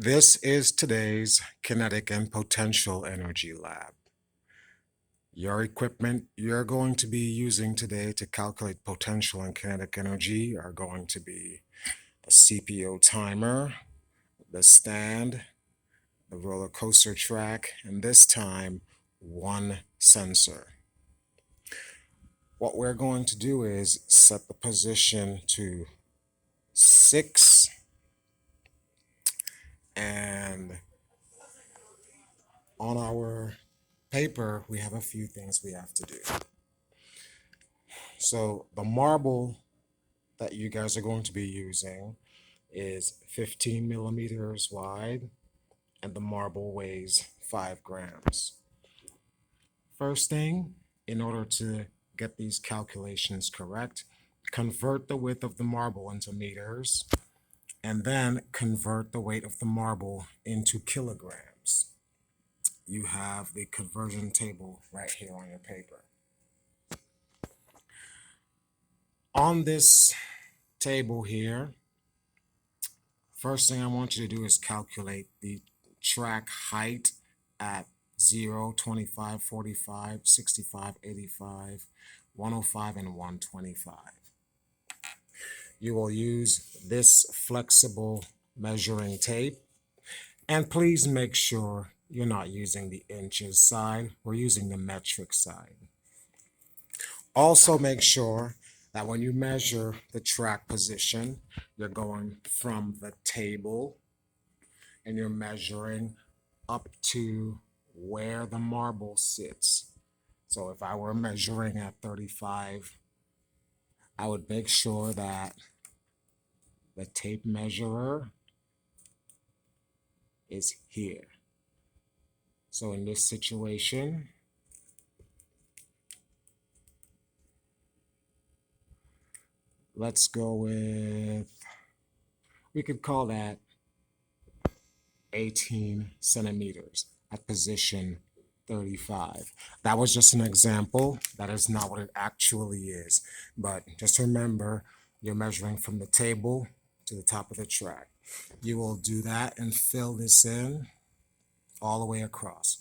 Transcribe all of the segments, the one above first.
This is today's kinetic and potential energy lab. Your equipment you're going to be using today to calculate potential and kinetic energy are going to be a CPO timer, the stand, the roller coaster track, and this time one sensor. What we're going to do is set the position to 6, and on our paper we have a few things we have to do. So the marble that you guys are going to be using is 15 millimeters wide, and the marble weighs 5 grams. First thing, in order to get these calculations correct, convert the width of the marble into meters, and then convert the weight of the marble into kilograms. You have the conversion table right here on your paper. On this table here, first thing I want you to do is calculate the track height at 0, 25, 45, 65, 85, 105, and 125. You will use this flexible measuring tape, and please make sure you're not using the inches side. We're using the metric side. Also make sure that when you measure the track position, you're going from the table and you're measuring up to where the marble sits. So if I were measuring at 35, I would make sure that the tape measurer is here. So in this situation, let's go with, we could call that 18 centimeters at position 35. That was just an example. That is not what it actually is. But just remember, you're measuring from the table to the top of the track. You will do that and fill this in all the way across.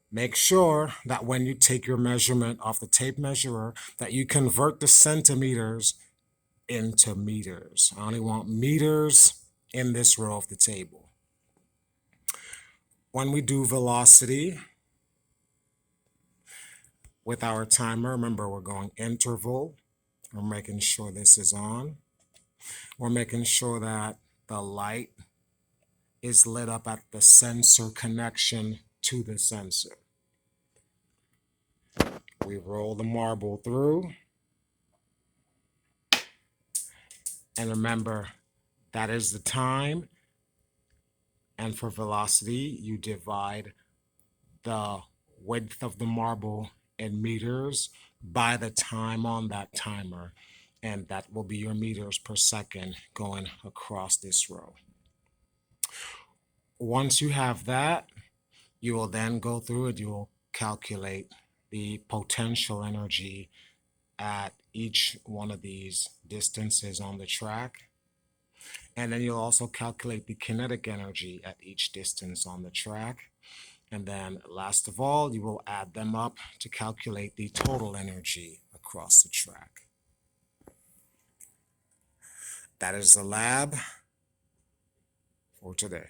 Make sure that when you take your measurement off the tape measurer, that you convert the centimeters into meters. I only want meters in this row of the table. When we do velocity with our timer, remember we're going interval. We're making sure this is on. We're making sure that the light is lit up at the sensor connection to the sensor. We roll the marble through. And remember, that is the time. And for velocity, you divide the width of the marble in meters by the time on that timer. And that will be your meters per second going across this row. Once you have that, you will then go through and you will calculate the potential energy at each one of these distances on the track. And then you'll also calculate the kinetic energy at each distance on the track. And then last of all, you will add them up to calculate the total energy across the track. That is the lab for today.